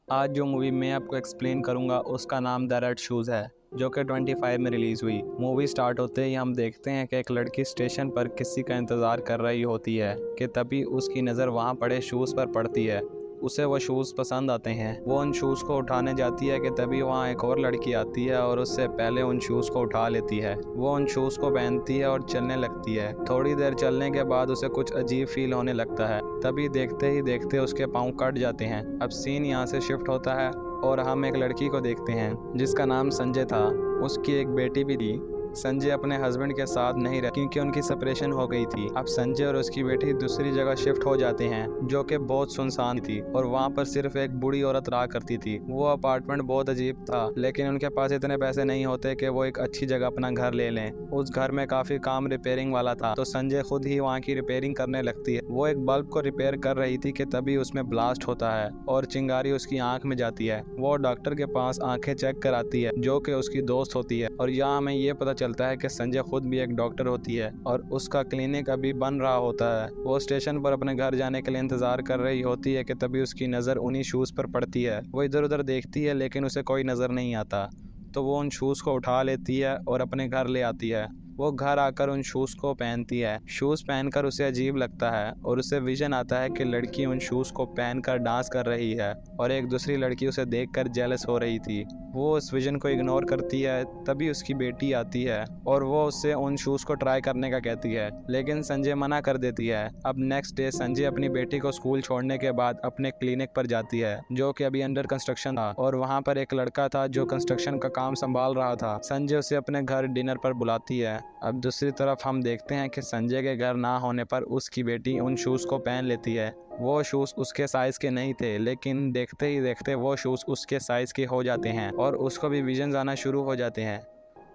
आज जो मूवी मैं आपको एक्सप्लेन करूंगा उसका नाम द रेड शूज़ है, जो कि 25 में रिलीज़ हुई। मूवी स्टार्ट होते ही हम देखते हैं कि एक लड़की स्टेशन पर किसी का इंतज़ार कर रही होती है कि तभी उसकी नज़र वहाँ पड़े शूज़ पर पड़ती है। उसे वो शूज़ पसंद आते हैं। वो उन शूज़ को उठाने जाती है कि तभी वहाँ एक और लड़की आती है और उससे पहले उन शूज़ को उठा लेती है। वो उन शूज़ को पहनती है और चलने लगती है। थोड़ी देर चलने के बाद उसे कुछ अजीब फील होने लगता है। तभी देखते ही देखते उसके पाँव कट जाते हैं। अब सीन यहाँ से शिफ्ट होता है और हम एक लड़की को देखते हैं जिसका नाम संजय था। उसकी एक बेटी भी थी। संजय अपने हस्बैंड के साथ नहीं रहे क्योंकि उनकी सेपरेशन हो गई थी। अब संजय और उसकी बेटी दूसरी जगह शिफ्ट हो जाते हैं जो कि बहुत सुनसान थी और वहाँ पर सिर्फ एक बूढ़ी औरत रहा करती थी। वो अपार्टमेंट बहुत अजीब था, लेकिन उनके पास इतने पैसे नहीं होते कि वो एक अच्छी जगह अपना घर ले लें। उस घर में काफी काम रिपेयरिंग वाला था, तो संजय खुद ही वहाँ की रिपेयरिंग करने लगती है। वो एक बल्ब को रिपेयर कर रही थी कि तभी उसमें ब्लास्ट होता है और चिंगारी उसकी आंख में जाती है। वो डॉक्टर के पास आंखें चेक कराती है जो कि उसकी दोस्त होती है और यहाँ हमें ये पता चलता है कि संजय खुद भी एक डॉक्टर होती है और उसका क्लिनिक अभी बन रहा होता है। वो स्टेशन पर अपने घर जाने के लिए इंतजार कर रही होती है कि तभी उसकी नज़र उन्हीं शूज़ पर पड़ती है। वो इधर उधर देखती है लेकिन उसे कोई नज़र नहीं आता, तो वो उन शूज़ को उठा लेती है और अपने घर ले आती है। वो घर आकर उन शूज़ को पहनती है। शूज़ पहनकर उसे अजीब लगता है और उसे विजन आता है कि लड़की उन शूज़ को पहनकर डांस कर रही है और एक दूसरी लड़की उसे देखकर जेलस हो रही थी। वो उस विजन को इग्नोर करती है। तभी उसकी बेटी आती है और वो उससे उन शूज़ को ट्राई करने का कहती है, लेकिन संजय मना कर देती है। अब नेक्स्ट डे संजय अपनी बेटी को स्कूल छोड़ने के बाद अपने क्लिनिक पर जाती है जो कि अभी अंडर कंस्ट्रक्शन था और वहाँ पर एक लड़का था जो कंस्ट्रक्शन का काम संभाल रहा था। संजय उसे अपने घर डिनर पर बुलाती है। अब दूसरी तरफ हम देखते हैं कि संजय के घर ना होने पर उसकी बेटी उन शूज़ को पहन लेती है। वो शूज़ उसके साइज़ के नहीं थे, लेकिन देखते ही देखते वो शूज़ उसके साइज़ के हो जाते हैं और उसको भी विजन आना शुरू हो जाते हैं।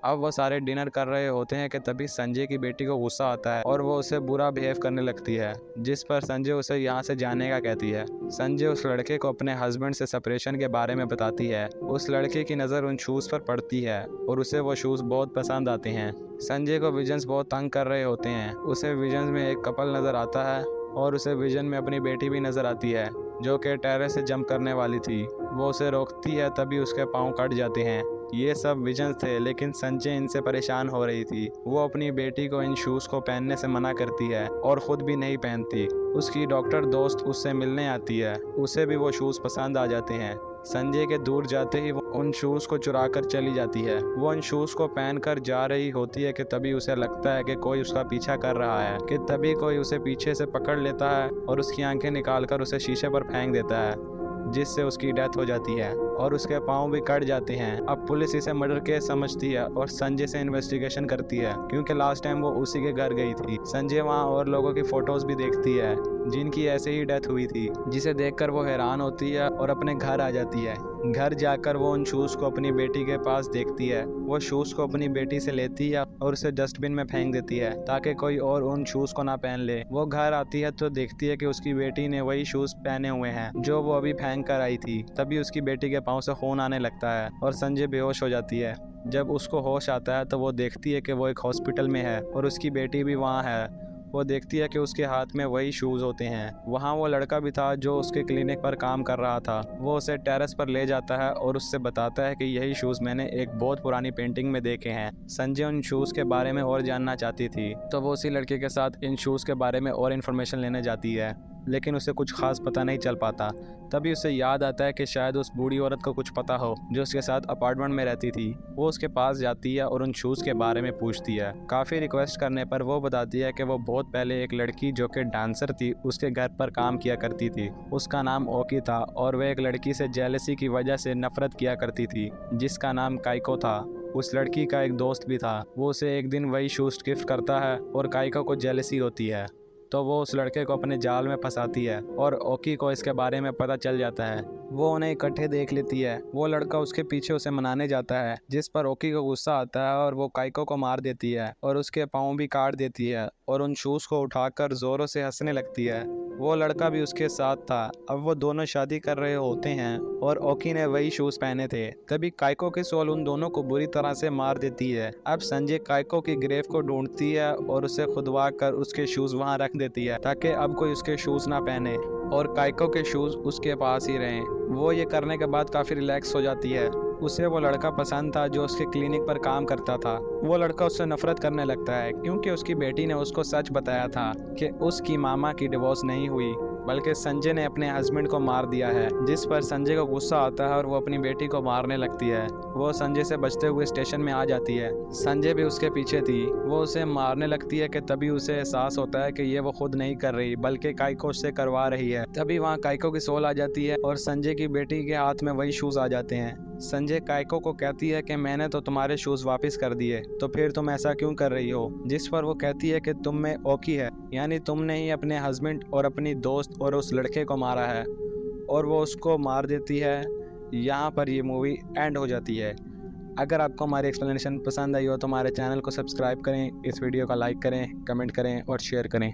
अब वो सारे डिनर कर रहे होते हैं कि तभी संजय की बेटी को गुस्सा आता है और वो उसे बुरा बिहेव करने लगती है, जिस पर संजय उसे यहाँ से जाने का कहती है। संजय उस लड़के को अपने हस्बैंड से सेपरेशन के बारे में बताती है। उस लड़के की नज़र उन शूज़ पर पड़ती है और उसे वो शूज़ बहुत पसंद आते हैं। संजय को विजन्स बहुत तंग कर रहे होते हैं। उसे विजन्स में एक कपल नज़र आता है और उसे विजन में अपनी बेटी भी नज़र आती है जो कि टेरेस से जंप करने वाली थी। वो उसे रोकती है, तभी उसके पाँव कट जाते हैं। ये सब विजन थे, लेकिन संजय इनसे परेशान हो रही थी। वो अपनी बेटी को इन शूज़ को पहनने से मना करती है और ख़ुद भी नहीं पहनती। उसकी डॉक्टर दोस्त उससे मिलने आती है, उसे भी वो शूज़ पसंद आ जाते हैं। संजय के दूर जाते ही वो उन शूज़ को चुरा कर चली जाती है। वो उन शूज़ को पहनकर जा रही होती है कि तभी उसे लगता है कि कोई उसका पीछा कर रहा है, कि तभी कोई उसे पीछे से पकड़ लेता है और उसकी आंखें निकालकर उसे शीशे पर फेंक देता है, जिससे उसकी डेथ हो जाती है और उसके पाँव भी कट जाते हैं। अब पुलिस इसे मर्डर केस समझती है और संजय से इन्वेस्टिगेशन करती है क्योंकि लास्ट टाइम वो उसी के घर गई थी। संजय वहाँ और लोगों की फोटोज भी देखती है जिनकी ऐसे ही डेथ हुई थी, जिसे देखकर वो हैरान होती है और अपने घर आ जाती है। घर जाकर वो उन शूज़ को अपनी बेटी के पास देखती है। वो शूज़ को अपनी बेटी से लेती है और उसे डस्टबिन में फेंक देती है ताकि कोई और उन शूज़ को ना पहन ले। वो घर आती है तो देखती है कि उसकी बेटी ने वही शूज़ पहने हुए हैं जो वो अभी फेंक कर आई थी। तभी उसकी बेटी के पाँव से खून आने लगता है और संजय बेहोश हो जाती है। जब उसको होश आता है तो वो देखती है कि वो एक हॉस्पिटल में है और उसकी बेटी भी वहाँ है। वो देखती है कि उसके हाथ में वही शूज़ होते हैं। वहाँ वो लड़का भी था जो उसके क्लिनिक पर काम कर रहा था। वो उसे टेरेस पर ले जाता है और उससे बताता है कि यही शूज़ मैंने एक बहुत पुरानी पेंटिंग में देखे हैं। संजय उन शूज़ के बारे में और जानना चाहती थी, तो वो उसी लड़के के साथ इन शूज़ के बारे में और इन्फॉर्मेशन लेने जाती है, लेकिन उसे कुछ खास पता नहीं चल पाता। तभी उसे याद आता है कि शायद उस बूढ़ी औरत को कुछ पता हो जो उसके साथ अपार्टमेंट में रहती थी। वो उसके पास जाती है और उन शूज़ के बारे में पूछती है। काफ़ी रिक्वेस्ट करने पर वो बताती है कि वो बहुत पहले एक लड़की जो कि डांसर थी उसके घर पर काम किया करती थी। उसका नाम ओकी था और वह एक लड़की से जेलसी की वजह से नफरत किया करती थी जिसका नाम काइको था। उस लड़की का एक दोस्त भी था। वो उसे एक दिन वही शूज़ गिफ्ट करता है और काइको को जेलसी होती है, तो वो उस लड़के को अपने जाल में फंसाती है और ओकी को इसके बारे में पता चल जाता है। वो उन्हें इकट्ठे देख लेती है। वो लड़का उसके पीछे उसे मनाने जाता है, जिस पर ओकी को गुस्सा आता है और वो काइको को मार देती है और उसके पाँव भी काट देती है और उन शूज़ को उठाकर ज़ोरों से हंसने लगती है। वो लड़का भी उसके साथ था। अब वो दोनों शादी कर रहे होते हैं और ओकी ने वही शूज़ पहने थे। तभी काइको की सोल उन दोनों को बुरी तरह से मार देती है। अब संजय काइको की ग्रेव को ढूंढती है और उसे खुदवा कर उसके शूज़ वहाँ रख देती है ताकि अब कोई उसके शूज़ ना पहने। और काइको के शूज़ उसके पास ही रहें। वो ये करने के बाद काफ़ी रिलैक्स हो जाती है। उसे वो लड़का पसंद था जो उसके क्लिनिक पर काम करता था। वो लड़का उससे नफरत करने लगता है क्योंकि उसकी बेटी ने उसको सच बताया था कि उसकी मामा की डिवोर्स नहीं हुई, बल्कि संजय ने अपने हस्बैंड को मार दिया है। जिस पर संजय को गुस्सा आता है और वो अपनी बेटी को मारने लगती है। वो संजय से बचते हुए स्टेशन में आ जाती है। संजय भी उसके पीछे थी। वो उसे मारने लगती है कि तभी उसे एहसास होता है कि ये वो खुद नहीं कर रही बल्कि काइको उससे करवा रही है। तभी वहाँ काइको की सोल आ जाती है और संजय की बेटी के हाथ में वही शूज़ आ जाते हैं। संजय काइको को कहती है कि मैंने तो तुम्हारे शूज़ वापस कर दिए, तो फिर तुम ऐसा क्यों कर रही हो? जिस पर वो कहती है कि तुम में ओकी है, यानी तुमने ही अपने हस्बैंड और अपनी दोस्त और उस लड़के को मारा है, और वो उसको मार देती है। यहाँ पर ये मूवी एंड हो जाती है। अगर आपको हमारी एक्सप्लेनेशन पसंद आई हो तो हमारे चैनल को सब्सक्राइब करें, इस वीडियो का लाइक करें, कमेंट करें और शेयर करें।